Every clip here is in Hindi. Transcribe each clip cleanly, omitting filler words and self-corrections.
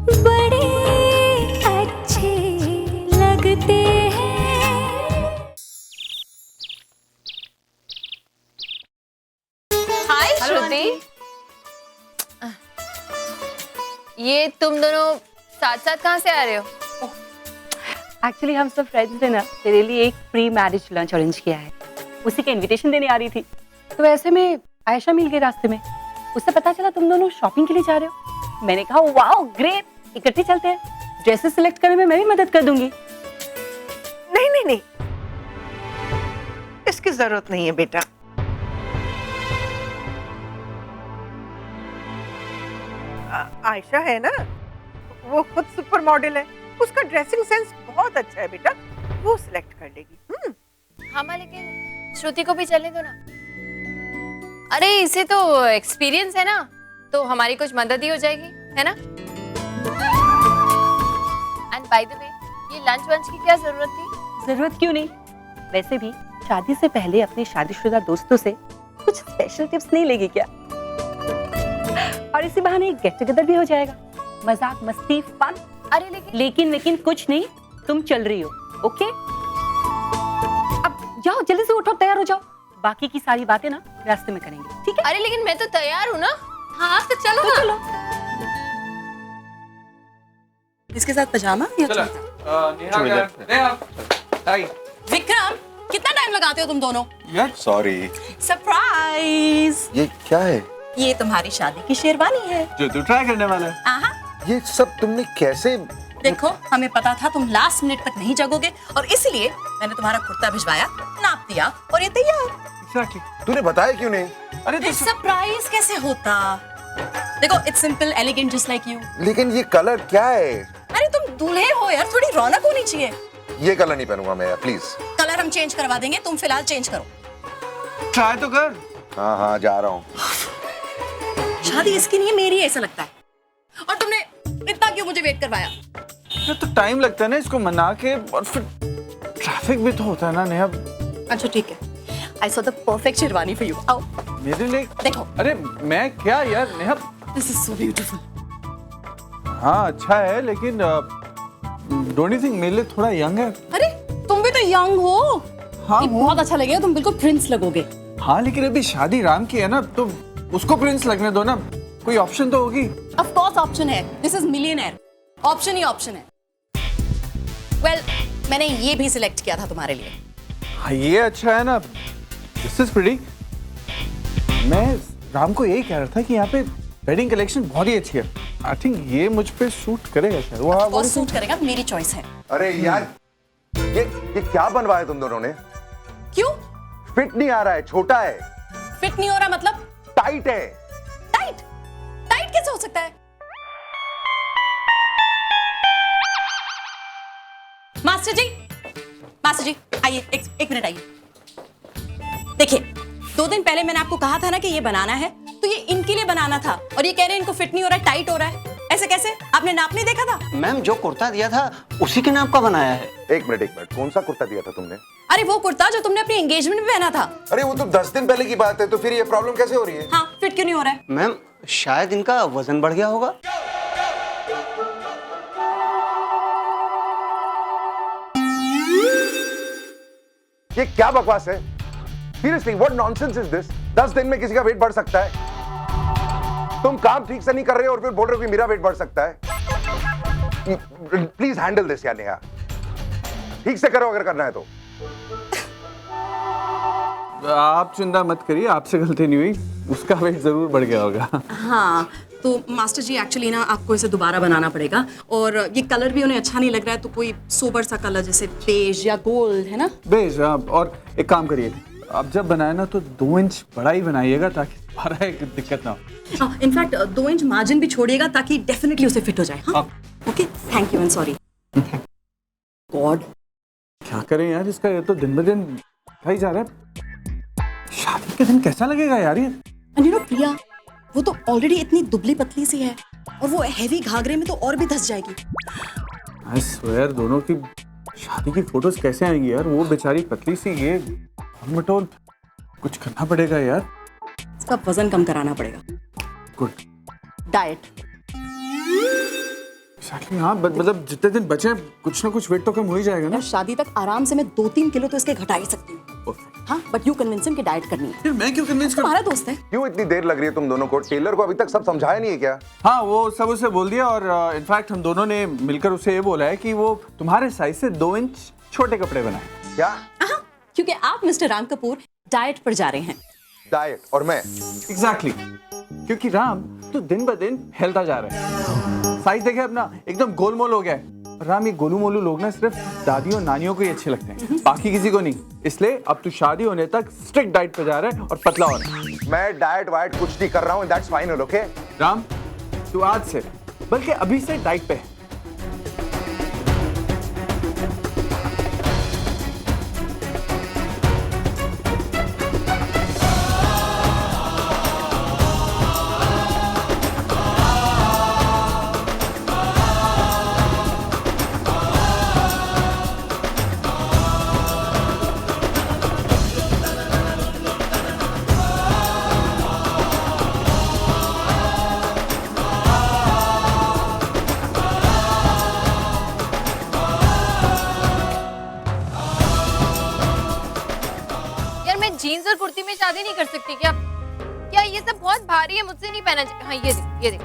बड़े अच्छे लगते हैं। हाय श्रुति, ये तुम दोनों साथ साथ कहाँ से आ रहे हो? एक्चुअली हम सब फ्रेंड्स ने ना तेरे लिए एक प्री मैरिज लंच अरेंज किया है, उसी का इनविटेशन देने आ रही थी। तो ऐसे में आयशा मिल गई रास्ते में, उससे पता चला तुम दोनों शॉपिंग के लिए जा रहे हो। मैंने कहा वाओ ग्रेट, इकट्ठे चलते हैं, ड्रेसेस सिलेक्ट करने में मैं भी मदद कर दूंगी। नहीं नहीं नहीं, इसकी जरूरत नहीं है बेटा। आयशा है ना, वो खुद सुपर मॉडल है, उसका ड्रेसिंग सेंस बहुत अच्छा है बेटा, वो सिलेक्ट कर लेगी। हाँ माँ, लेकिन श्रुति को भी चलने दो ना। अरे इसे तो एक्सपीरियंस है ना, तो हमारी कुछ मदद ही हो जाएगी, है ना? एंड बाय द वे, ये लंच वंच की क्या जरूरत थी? जरूरत क्यों नहीं, वैसे भी शादी से पहले अपने शादीशुदा दोस्तों से कुछ स्पेशल टिप्स नहीं लेगी क्या? और इसी बहाने एक गेट टुगेदर भी हो जाएगा, मजाक मस्ती फन। अरे लेकिन कुछ नहीं, तुम चल रही हो, ओके? अब जाओ जल्दी से उठो, तैयार हो जाओ, बाकी की सारी बातें ना रास्ते में करेंगे, ठीक है? अरे लेकिन मैं तो तैयार हूँ ना। हाँ तो चलो ना। चलो। इसके साथ पजामा या चला हाय विक्रम, कितना टाइम लगाते हो तुम दोनों? यार सॉरी। सरप्राइज, ये क्या है? ये तुम्हारी शादी की शेरवानी है। जो तू ट्राई करने वाला है। आहा, ये सब तुमने कैसे? देखो हमें पता था तुम लास्ट मिनट तक नहीं जगोगे और इसलिए मैंने तुम्हारा कुर्ता भिजवाया, नाप दिया और ये तैयार। एग्जैक्टली। तूने बताया क्यों नहीं? अरे तो सरप्राइज कैसे होता? देखो it's simple elegant just like you. लेकिन ये कलर क्या है? अरे तुम दूल्हे हो यार, थोड़ी रौनक होनी चाहिए। ये कलर नहीं पहनूंगा मैं यार, प्लीज। कलर हम चेंज करवा देंगे, तुम फिलहाल चेंज करो। ट्राई तो कर। हाँ हाँ जा रहा हूँ। शादी इसकी नहीं है, मेरी है ऐसा लगता है। और तुमने इतना क्यों मुझे वेट करवाया? ये तो टाइम लगता है ना इसको मना के, और फिर ट्रैफिक भी तो होता है ना नेहा। अच्छा ठीक है, I saw the perfect sherwani for you. आओ मेरे लिए देखो। अरे मैं क्या यार Neha. This is so beautiful. हाँ अच्छा है, लेकिन डोंट यू थिंक मेरे लिए थोड़ा यंग है? अरे तुम भी तो यंग हो। हाँ ये हूँ। बहुत अच्छा लगेगा, तुम बिल्कुल प्रिंस लगोगे। हाँ लेकिन अभी शादी राम की है ना, तो उसको प्रिंस लगने दो ना, कोई ऑप्शन तो होगी। Of course ऑप्शन है, this is millionaire. Option he option है। Well, मैंने ये भी सिलेक्ट किया था तुम्हारे लिए। हाँ ये अच्छा है ना, दिस इज प्रीटी। मैं राम को यही कह रहा था कि यहाँ पे वेडिंग कलेक्शन बहुत ही अच्छी है। आई थिंक ये मुझ पे सूट करेगा शायद। वो सूट करेगा, मेरी चॉइस है। अरे यार ये क्या बनवाया तुम दोनों ने? क्यों? फिट नहीं आ रहा है, छोटा है। फिट नहीं हो रहा मतलब? टाइट है। टाइट? टाइट कैसे हो सकता है? मास्टर जी आइए, एक मिनट आइए। देखिए 2 दिन पहले मैंने आपको कहा था ना कि ये बनाना है, तो ये इनके लिए बनाना था और ये कह रहे हैं इनको फिट नहीं हो रहा है, टाइट हो रहा है। ऐसे कैसे? आपने नाप नहीं देखा था? मैम जो कुर्ता दिया था उसी के नाप का बनाया है। एक मिनट, कौन सा कुर्ता दिया था तुमने? अरे वो कुर्ता जो तुमने अपनी एंगेजमेंट में पहना था। अरे वो तो 10 दिन पहले की बात है, तो फिर ये प्रॉब्लम कैसे हो रही है? हाँ, फिट क्यों नहीं हो रहा है? मैम शायद इनका वजन बढ़ गया होगा। ये क्या बकवास है? Seriously what nonsense is this? 10 दिन में किसी का वेट बढ़ सकता है? तुम काम ठीक से नहीं कर रहे हो और फिर बोल रहे हो कि मेरा वेट बढ़ सकता है। प्लीज हैंडल दिस यार नेहा, ठीक से करो अगर करना है तो। आप चिंता मत करिए, आपसे गलती नहीं हुई, उसका वेट जरूर बढ़ गया होगा। हाँ तो मास्टर जी एक्चुअली ना आपको इसे दोबारा बनाना पड़ेगा और ये कलर भी उन्हें अच्छा नहीं लग रहा है, तो कोई सोबर सा कलर जैसे बेज या गोल्ड, है ना? बेज। और एक काम करिए, आप जब बनाए ना तो 2 इंच बड़ा ही बनाइएगा ताकि हमारा एक दिक्कत ना हो। इनफैक्ट 2 इंच मार्जिन भी छोड़िएगा ताकि डेफिनेटली उसे फिट हो जाए। हाँ okay, thank you and sorry. God क्या करें यार, इसका ये तो दिन ब दिन बढ़ता ही जा रहा है। शादी के दिन कैसा लगेगा यार ये? एंड यू नो प्रिया, वो तो ऑलरेडी इतनी दुबली पतली सी है और वो हैवी घाघरे में तो और भी धंस जाएगी। आई स्वेयर दोनों की शादी की फोटोज कैसे आएंगी यार? वो बेचारी पतली सी, ये मटोल। कुछ करना पड़ेगा यार, इसका वजन कम कराना पड़ेगा। गुड। डाइट। Exactly, हाँ मतलब जितने दिन बचे हैं कुछ ना कुछ वेट तो कम हो ही जाएगा ना। यार शादी तक आराम से मैं 2-3 किलो तो इसके घटा ही सकती हूँ। हाँ बट यू कन्विंस हिम कि डाइट करनी है। फिर मैं क्यों कन्विंस करूं? तुम्हारा दोस्त है। क्यों इतनी देर लग रही है तुम दोनों को? टेलर को अभी तक सब समझाया नहीं है क्या? हाँ वो सब उसे बोल दिया और इनफैक्ट हम दोनों ने मिलकर उसे ये बोला है कि वो तुम्हारे साइज से 2 इंच छोटे कपड़े बनाए। क्या हाँ क्योंकि आप मिस्टर राम कपूर डाइट पर जा रहे हैं। डाइट? और मैं? एग्जैक्टली क्योंकि राम तो दिन ब दिन हिलता जा रहा है। साइज देखे अपना एकदम गोलमोल हो गया है। राम ये गोलू मोलू लोग ना सिर्फ दादी और नानियों को ही अच्छे लगते हैं, बाकी किसी को नहीं। इसलिए अब तू शादी होने तक स्ट्रिक्ट डाइट पे जा रहा है और पतला हो रहा है। मैं डाइट वाइट कुछ नहीं कर रहा हूँ, दैट्स फाइनल। ओके राम तू आज से बल्कि अभी से डाइट पे है। यार मैं जीन्स और कुर्ती में शादी नहीं कर सकती क्या? क्या ये सब बहुत भारी है, मुझसे नहीं पहना चाहिए। हाँ ये देख,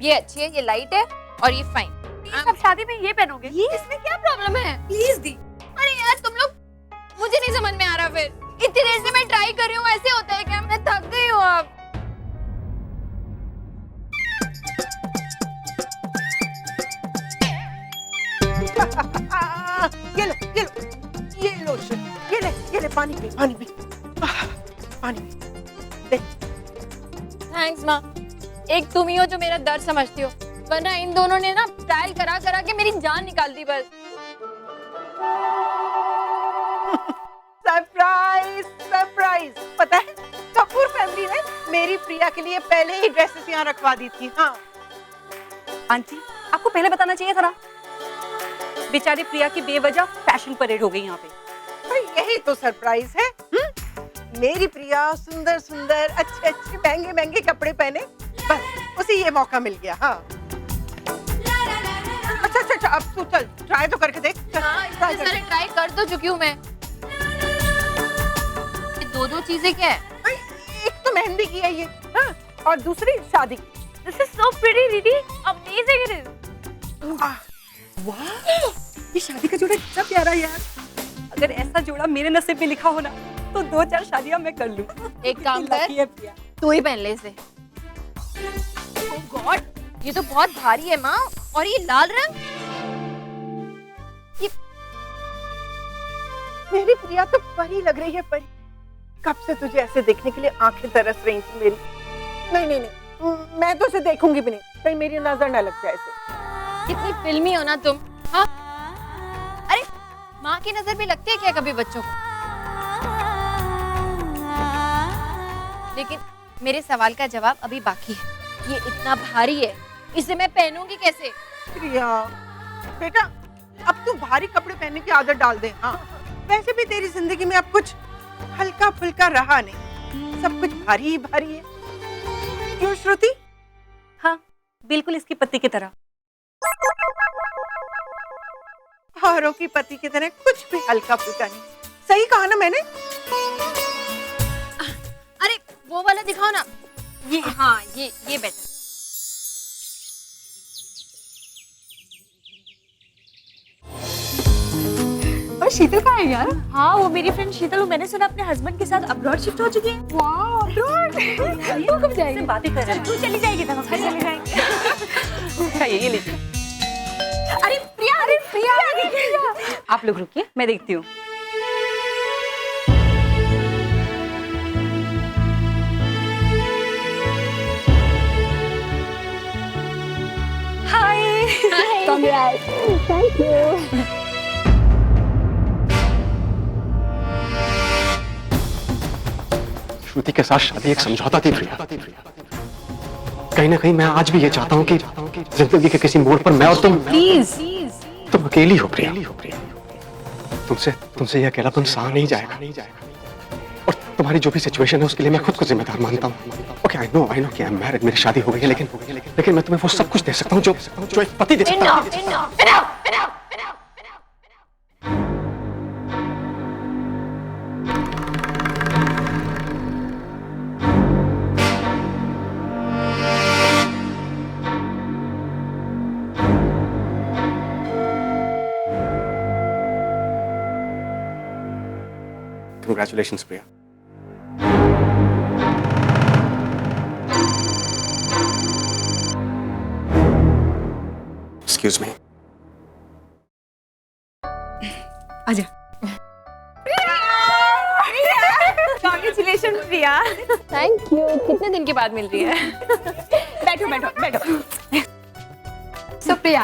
ये अच्छी है, ये लाइट है और ये फाइन। आप शादी में ये पहनोगे? इसमें क्या प्रॉब्लम है? प्लीज दी। अरे यार तुम लोग, मुझे नहीं समझ में आ रहा। फिर इतनी देर से मैं ट्राई कर रही हूँ, ऐसे होता है क्या? मैं थक गई हूँ अब। ये लो ये ले पानी पी पानी पी ले। थैंक्स माँ, एक तुम ही हो जो मेरा दर्द समझती हो, वरना इन दोनों ने ना ट्रायल करा करा के मेरी जान निकाल दी बस। Surprise surprise. पता है कपूर फैमिली ने मेरी प्रिया के लिए पहले ही ड्रेसेस यहाँ रखवा दी थी। हाँ आंटी आपको पहले बताना चाहिए था ना। बेचारी प्रिया की बेवजह फैशन परेड हो गई यहाँ पे। अरे यही तो सरप्राइज है। मेरी प्रिया सुंदर सुंदर अच्छे अच्छे महंगे महंगे कपड़े पहने, बस उसे ये मौका मिल गया। हाँ अच्छा अब तू चल ट्राई तो करके देख। हाँ, इतने सारे ट्राई कर तो चुकी हूँ मैं। ये दो चीजें क्या है? एक तो मेहंदी की है ये, हाँ, और दूसरी शादी की। This is so pretty, दीदी। Amazing it is। वाह ये शादी का जोड़ा कितना प्यारा है यार। अगर ऐसा जोड़ा मेरे नसीब में लिखा हो ना तो 2-4 शादियां मैं कर लूं। एक काम कर, Lucky है प्रिया। तू ही पहन ले इसे। Oh God, ये तो बहुत भारी है माँ। और ये लाल रंग, ये मेरी प्रिया तो परी लग रही है, परी। कब से तुझे ऐसे देखने के लिए आंखें तरस रही थी मेरी। नहीं मैं तो उसे देखूंगी भी नहीं, कहीं मेरी नजर ना लग जाए इसे। कितनी फिल्मी हो ना तुम। हाँ, अरे माँ की नजर भी लगती है क्या कभी बच्चों को? लेकिन मेरे सवाल का जवाब अभी बाकी है। ये इतना भारी है, इसे मैं पहनूंगी कैसे? प्रिया बेटा, अब तू भारी कपड़े पहनने की आदत डाल दे। हाँ वैसे भी तेरी जिंदगी में अब कुछ हल्का फुल्का रहा नहीं, सब कुछ भारी ही भारी है। क्यों श्रुति? हाँ बिल्कुल इसकी पति की तरह। औरों की पति की तरह कुछ भी हल्का फुल्का नहीं। सही कहा ना मैंने? अरे वो वाला दिखाओ ना। ये हाँ ये बेटर। और शीतल कहाँ है यार? हाँ वो मेरी फ्रेंड शीतल, वो मैंने सुना अपने हस्बैंड के साथ अब्रॉड शिफ्ट हो चुकी है। वाह अब्रॉड। तू कब जाएगी? बातें कर रहे हैं। तू चली जाएगी तब हम चले जाएंगे। ये लीजिए। अरे प्रिया आ गई। आप लोग रुकिए, मैं देखती हूँ। हाय। Congrats. Thank you. श्रुति के साथ शादी एक समझौता थी प्रिया। कहीं ना कहीं मैं आज भी ये चाहता हूँ कि जिंदगी के किसी मोड़ पर मैं और तुम अकेली हो प्रिया। तुमसे ये अकेलापन सहा नहीं जाएगा। और तुम्हारी जो भी सिचुएशन है उसके लिए मैं खुद को जिम्मेदार मानता हूँ। ओके आई नो कि आई एम मैरिड, मेरी शादी हो गई है, लेकिन मैं तुम्हें वो सब कुछ दे सकता हूँ जो एक पति दे सकता है। Congratulations, Priya. Excuse me. आजा। Congratulations Priya. Thank you. कितने दिन के बाद मिल रही है? बैठो बैठो बैठो। सो प्रिया,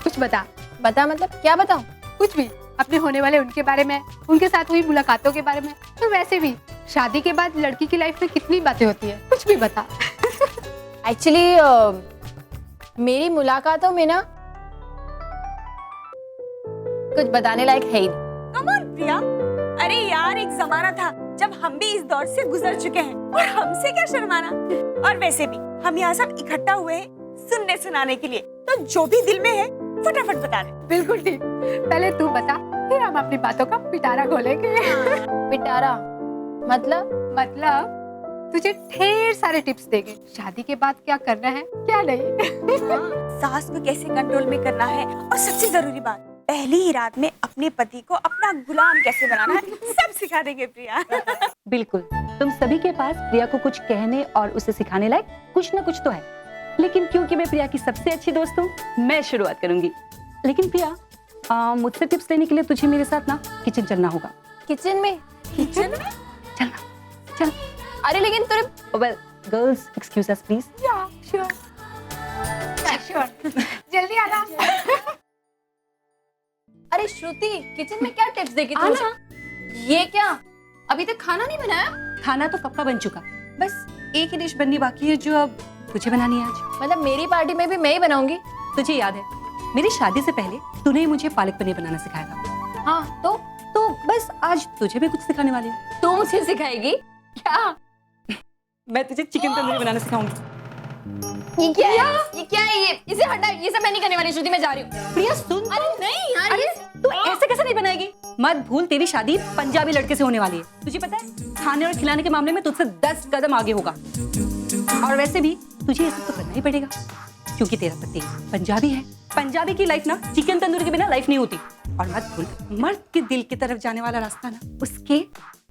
कुछ बता मतलब क्या बताऊं? कुछ भी अपने होने वाले उनके बारे में, उनके साथ हुई मुलाकातों के बारे में, तो वैसे भी शादी के बाद लड़की की लाइफ में कितनी बातें होती है, कुछ भी बता। एक्चुअली मेरी मुलाकातों में ना कुछ बताने लायक है ही नहीं। कम ऑन प्रिया, अरे यार एक जमाना था जब हम भी इस दौर से गुजर चुके हैं और हमसे क्या शर्माना। और वैसे भी हम यहाँ सब इकट्ठा हुए हैं सुनने सुनाने के लिए, तो जो भी दिल में है फटाफट बता दे। बिल्कुल ठीक, पहले तू बता, फिर हम अपनी बातों का पिटारा खोलेंगे। पिटारा मतलब तुझे ढेर सारे टिप्स देंगे, शादी के बाद क्या करना है क्या नहीं। सास को कैसे कंट्रोल में करना है, और सबसे जरूरी बात, पहली ही रात में अपने पति को अपना गुलाम कैसे बनाना है, सब सिखा देंगे प्रिया। बिल्कुल, तुम सभी के पास प्रिया को कुछ कहने और उसे सिखाने लायक कुछ न कुछ तो है, लेकिन क्योंकि मैं प्रिया की सबसे अच्छी दोस्त हूँ, मैं शुरुआत करूंगी। लेकिन प्रिया, मुझसे टिप्स लेने के लिए तुझे मेरे साथ ना किचन चलना होगा। किचन में? चलना, चल। अरे लेकिन तेरे well girls, excuse us please. Sure, जल्दी आना। अरे श्रुति, किचन में क्या टिप्स देगी तू? ये क्या, अभी तक खाना नहीं बनाया? खाना तो पक्का बन चुका, बस एक ही डिश बननी बाकी है जो अब तुझे बनानी है आज। मतलब मेरी पार्टी में भी मैं ही बनाऊंगी? तुझे याद है मेरी शादी से पहले तूने ही मुझे पालक पनीर बनाना सिखाया था। हाँ, तो बस आज तुझे भी कुछ सिखाने वाली हूँ। तू मुझे सिखाएगी क्या? मैं तुझे चिकन तंदूरी बनाना सिखाऊंगी। ये क्या है? ये इसे हटा, ये सब मैं नहीं करने वाली श्रुति, मैं जा रही हूँ। प्रिया सुन, अरे नहीं यार, अरे तू ऐसे कैसे नहीं बनाएगी? मत भूल तेरी शादी पंजाबी लड़के से होने वाली है, तुझे पता है खाने और खिलाने के मामले में तुझसे 10 कदम आगे होगा। और वैसे भी तुझे ये सब तो करना ही पड़ेगा क्योंकि तेरा पति पंजाबी है। पंजाबी की लाइफ ना चिकन तंदूरी के बिना लाइफ नहीं होती। और मत भूल, मर्द के दिल की तरफ जाने वाला रास्ता ना उसके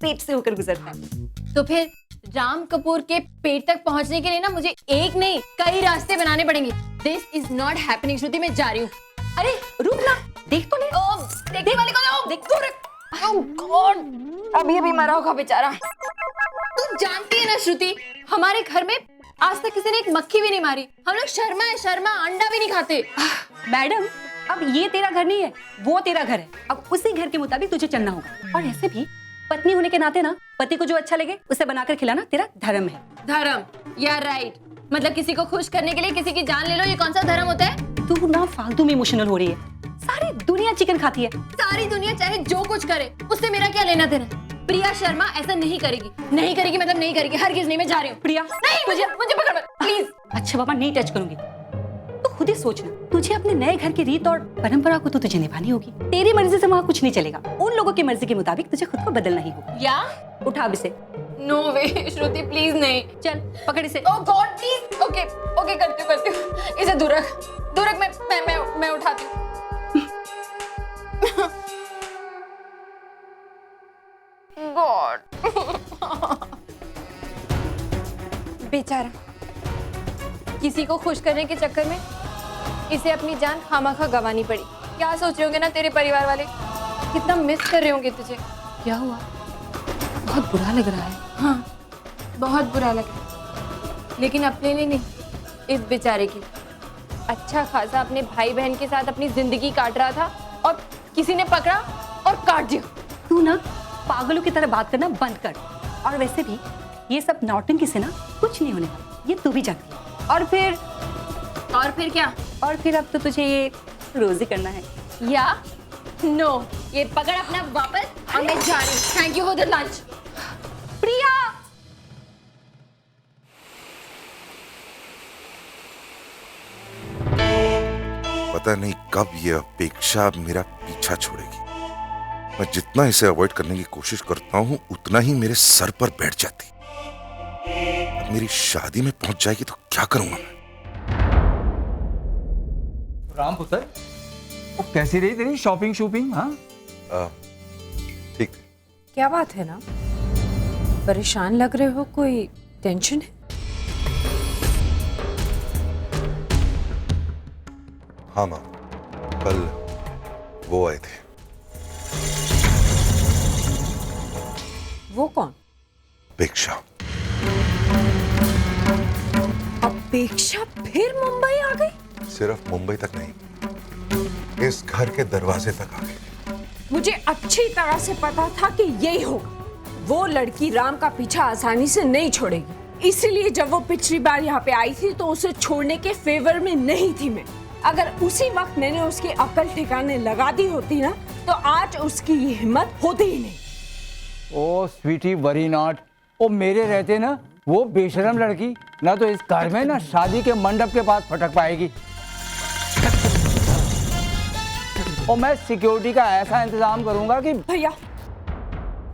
पेट से होकर गुजरता है। तो फिर राम कपूर के पेट तक पहुंचने के लिए ना मुझे एक नहीं कई रास्ते बनाने पड़ेंगे। दिस इज नॉट हैपनिंग श्रुति, मैं जा रही हूँ। अरे रुक ना, देख तो ले। देखने वाले को दो, देख तो रख। ओह गॉड, अभी मरा होगा बेचारा। तू जानती है ना श्रुति, हमारे घर में आज तक किसी ने एक मक्खी भी नहीं मारी। हम लोग शर्मा अंडा भी नहीं खाते। मैडम, अब ये तेरा घर नहीं है, वो तेरा घर है। अब उसी घर के मुताबिक तुझे चलना होगा। और ऐसे भी पत्नी होने के नाते ना पति को जो अच्छा लगे उसे बनाकर खिलाना तेरा धर्म है। धर्म? या राइट, मतलब किसी को खुश करने के लिए किसी की जान ले लो, ये कौन सा धर्म होता है? तू ना फालतू में इमोशनल हो रही है। सारी दुनिया चिकन खाती है। सारी दुनिया चाहे जो कुछ करे, उससे मेरा क्या लेना देना? प्रिया शर्मा ऐसा नहीं करेगी मतलब नहीं करेगी, हरगिज नहीं। मैं जा रही हूँ। प्रिया नहीं, मुझे पकड़ मत प्लीज। अच्छा बाबा, नहीं टच करूंगी। तो खुद ही सोचना, तुझे अपने नए घर की रीत और परंपरा को तो तुझे निभानी होगी। तेरी मर्जी से वहाँ कुछ नहीं चलेगा, उन लोगों की मर्जी के मुताबिक तुझे खुद को बदलना ही होगा। या उठा अब इसे। नो वे श्रुति, प्लीज नहीं। चल पकड़ इसे। ओह गॉड प्लीज। ओके करती हूँ। इसे दूर रख, मैं उठाती हूँ। गॉड बेचारा, किसी को खुश करने के चक्कर में इसे अपनी जान खामखा गंवानी पड़ी। क्या सोच रहे होंगे ना तेरे परिवार वाले, कितना मिस कर रहे होंगे तुझे। क्या हुआ? बहुत बुरा लग रहा है। हाँ, बहुत बुरा लगा, लेकिन अपने लिए नहीं, इस बेचारे की। अच्छा खासा अपने भाई बहन के साथ अपनी जिंदगी काट रहा था और किसी ने पकड़ा और काट दिया। तू ना पागलों की तरह बात करना बंद कर। और वैसे भी ये सब नौटंकी से ना कुछ नहीं होने वाला, ये तू भी जानती है। और फिर क्या? और फिर अब तो तुझे ये रोज ही करना है। या नो, ये पकड़ अपना वापस। अब मैं जा रही हूँ। Thank you for the lunch. Priya, पता नहीं कब ये अपेक्षा मेरा पीछा छोड़ेगी। मैं जितना इसे अवॉइड करने की कोशिश करता हूँ उतना ही मेरे सर पर बैठ जाती। अब मेरी शादी में पहुंच जाएगी तो क्या करूंगा मैं? राम पुत्र, वो कैसी रही तेरी शॉपिंग शूपिंग? हाँ ठीक। क्या बात है ना, परेशान लग रहे हो, कोई टेंशन है? हाँ माँ, कल वो आए थे। वो कौन? अपेक्षा। अपेक्षा फिर मुंबई आ गई? सिर्फ मुंबई तक नहीं, इस घर के दरवाजे तक आ गई। मुझे अच्छी तरह से पता था कि यही होगा। वो लड़की राम का पीछा आसानी से नहीं छोड़ेगी, इसीलिए जब वो पिछली बार यहाँ पे आई थी तो उसे छोड़ने के फेवर में नहीं थी मैं। अगर उसी वक्त मैंने उसकी अकल ठिकाने लगा दी होती ना तो आज उसकी ये हिम्मत होती ही नहीं। ओ स्वीटी वरी नॉट, ओ मेरे रहते ना वो बेशरम लड़की ना तो इस घर में ना शादी के मंडप के पास फटक पाएगी। और मैं सिक्योरिटी का ऐसा इंतजाम करूंगा कि भैया,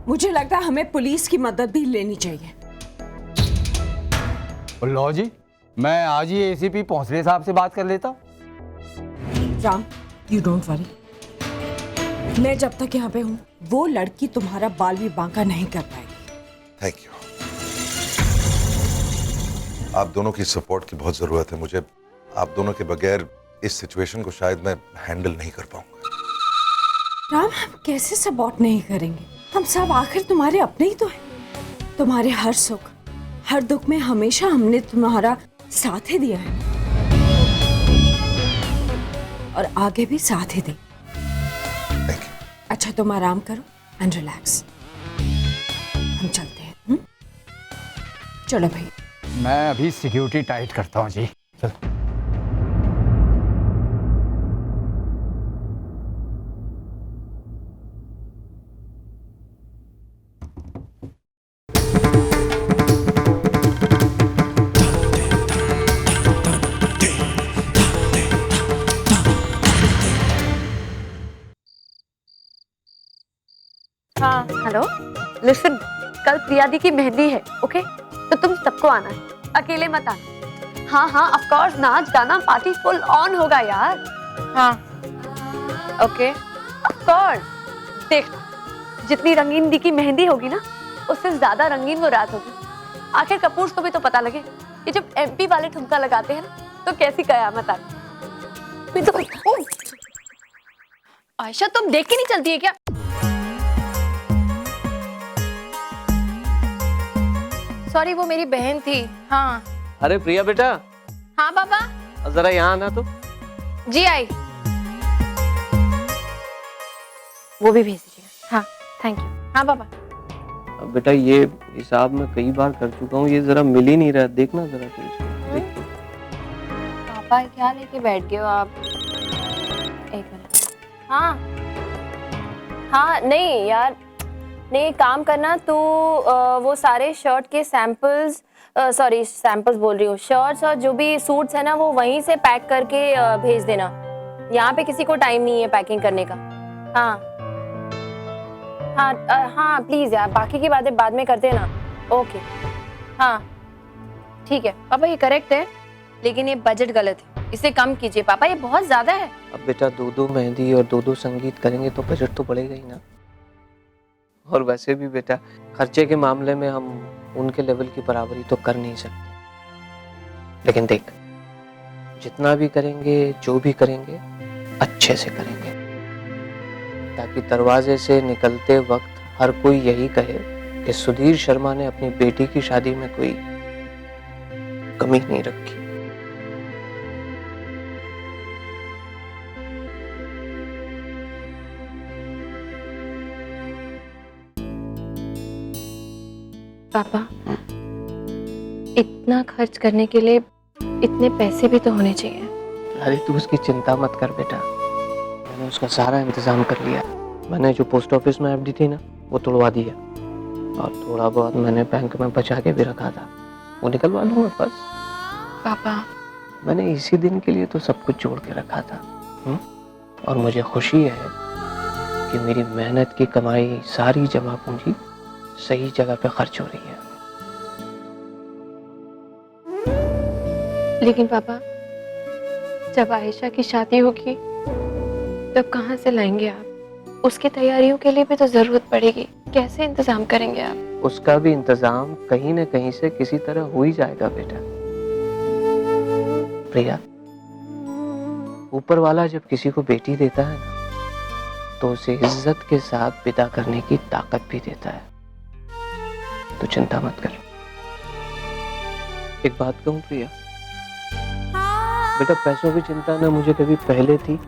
मुझे लगता है हमें पुलिस की मदद भी लेनी चाहिए। लो जी, मैं आज ही एसीपी भोसले साहब से बात कर लेता हूँ। राम, यू डोंट वरी, मैं जब तक यहाँ पे हूँ वो लड़की तुम्हारा बाल भी बांका नहीं कर पाएगी। Thank you. आप दोनों की सपोर्ट की बहुत जरूरत है मुझे। आप दोनों के बगैर इस सिचुएशन को शायद मैं हैंडल नहीं कर पाऊंगा। राम, हम कैसे सपोर्ट नहीं करेंगे? हम सब आखिर तुम्हारे अपने ही तो हैं। तुम्हारे हर सुख हर दुख में हमेशा हमने तुम्हारा साथ ही दिया है और आगे भी साथ ही दे। अच्छा, तुम आराम करो एंड रिलैक्स। हम चलते हैं। चलो भाई। मैं अभी सिक्योरिटी टाइट करता हूँ जी। चल। हाँ हेलो, लिसन, कल प्रिया दी की मेहंदी है, ओके? तो तुम सबको आना है, अकेले मत आना। हाँ हाँ ऑफ कोर्स, नाच गाना पार्टी फुल ऑन होगा यार। हाँ ओके ऑफ कोर्स। देख, जितनी रंगीन दी की मेहंदी होगी ना उससे ज्यादा रंगीन वो रात होगी। आखिर कपूर को भी तो पता लगे कि जब एमपी वाले ठुमका लगाते हैं ना तो कैसी कयामत आती। तो आयशा, तुम देख के नहीं चलती है क्या? सॉरी, वो मेरी बहन थी। हाँ। अरे प्रिया बेटा। हाँ पापा। जरा यहाँ आना तो। जी आई। वो भी भेज दीजिएगा। हाँ थैंक यू। हाँ पापा। अब बेटा ये हिसाब मैं कई बार कर चुका हूँ, ये जरा मिल ही नहीं रहा, देखना जरा तो इसको। देख। पापा क्या लेके बैठ गए हो आप? एक मिनट। हाँ हाँ नहीं यार, नहीं काम करना तो वो सारे शर्ट के सैंपल्स, सॉरी सैंपल्स बोल रही हूँ, शर्ट्स और जो भी सूट्स है ना वो वहीं से पैक करके भेज देना। यहाँ पे किसी को टाइम नहीं है पैकिंग करने का। हाँ हाँ हाँ प्लीज यार, बाकी की बातें बाद में करते हैं ना। ओके हाँ ठीक है पापा, ये करेक्ट है लेकिन ये बजट गलत है, इसे कम कीजिए पापा, ये बहुत ज्यादा है। अब बेटा दो मेहंदी और दो संगीत करेंगे तो बजट तो बढ़ेगा ही ना। और वैसे भी बेटा खर्चे के मामले में हम उनके लेवल की बराबरी तो कर नहीं सकते, लेकिन देख जितना भी करेंगे जो भी करेंगे अच्छे से करेंगे, ताकि दरवाजे से निकलते वक्त हर कोई यही कहे कि सुधीर शर्मा ने अपनी बेटी की शादी में कोई कमी नहीं रखी। पापा, इतना खर्च करने के लिए इतने पैसे भी तो होने चाहिए। अरे तू उसकी चिंता मत कर बेटा, मैंने उसका सारा इंतजाम कर लिया। मैंने जो पोस्ट ऑफिस में एफडी थी ना वो तोड़वा दी है, और थोड़ा बहुत मैंने बैंक में बचा के भी रखा था, वो निकलवा लूंगा बस। पापा मैंने इसी दिन के लिए तो सब कुछ जोड़ के रखा था। और मुझे खुशी है कि मेरी मेहनत की कमाई सारी जमा पूंजी सही जगह पे खर्च हो रही है। लेकिन पापा जब आयशा की शादी होगी तब कहाँ से लाएंगे आप? उसकी तैयारियों के लिए भी तो जरूरत पड़ेगी, कैसे इंतजाम करेंगे आप? उसका भी इंतजाम कहीं न कहीं से किसी तरह हो ही जाएगा बेटा। प्रिया, ऊपर वाला जब किसी को बेटी देता है ना तो उसे इज्जत के साथ विदा करने की ताकत भी देता है। तो चिंता मत कर। एक बात कहूं प्रिया, बेटा पैसों की चिंता न मुझे कभी पहले थी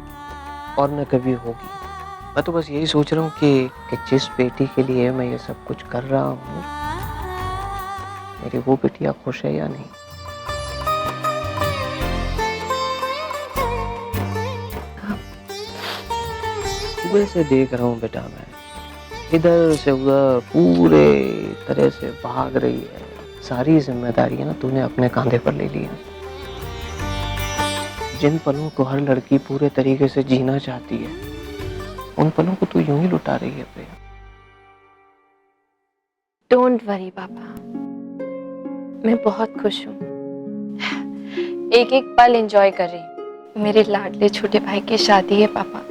और न कभी होगी। मैं तो बस यही सोच रहा हूँ कि जिस बेटी के लिए मैं ये सब कुछ कर रहा हूँ मेरी वो बेटियां खुश है या नहीं। सुबह से देख रहा हूँ बेटा, मैं इधर से उधर पूरे तरह से भाग रही है। सारी जिम्मेदारियां तूने अपने कंधे पर ले ली हैं। जिन पलों को हर लड़की पूरे तरीके से जीना चाहती है उन पलों को तू यूं ही लुटा रही है प्रिया। डोंट वरी पापा, मैं बहुत खुश हूँ। एक एक पल एंजॉय कर रही हूँ। मेरे लाडले छोटे भाई की शादी है पापा,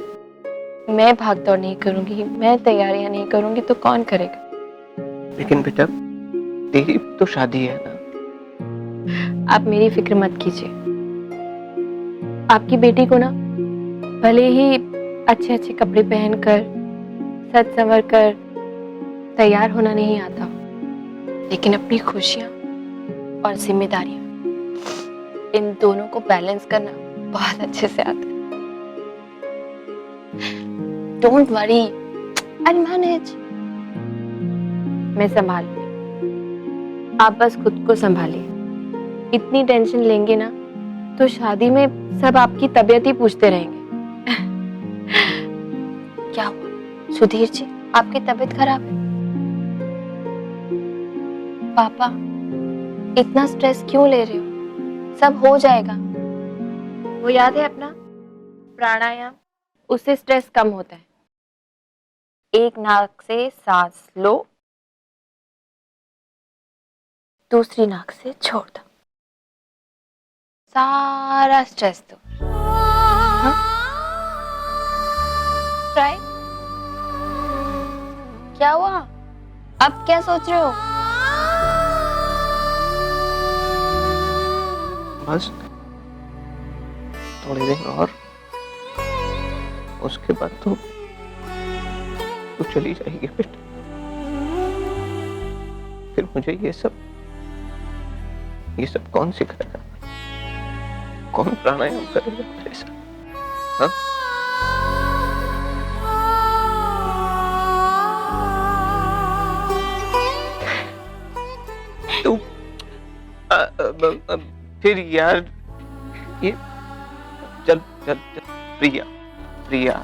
मैं भाग दौड़ नहीं करूंगी, मैं तैयारियां नहीं करूंगी तो कौन करेगा? लेकिन बेटा तेरी तो शादी है ना। आप मेरी फिक्र मत कीजिए। आपकी बेटी को ना भले ही अच्छे अच्छे कपड़े पहनकर सज संवर कर तैयार होना नहीं आता, लेकिन अपनी खुशियां और जिम्मेदारियां इन दोनों को बैलेंस करना बहुत अच्छे से आता है। Don't worry, I manage. मैं संभाल लूंगी, आप बस खुद को संभालिए। इतनी टेंशन लेंगे ना तो शादी में सब आपकी तबीयत ही पूछते रहेंगे। क्या हुआ सुधीर जी, आपकी तबीयत खराब है? पापा इतना स्ट्रेस क्यों ले रहे हो? सब हो जाएगा। वो याद है अपना प्राणायाम, उससे स्ट्रेस कम होता है। एक नाक से सांस लो, दूसरी नाक से छोड़ दो, सारा स्ट्रेस दो। ट्राई। क्या हुआ? अब क्या सोच रहे हो? बस थोड़ी देर और, उसके बाद तो चली जाएगी बेटा। फिर मुझे ये सब कौन सिखाएगा? कौन प्राणायाम करेगा मेरे साथ? हाँ? तो फिर यार ये चल प्रिया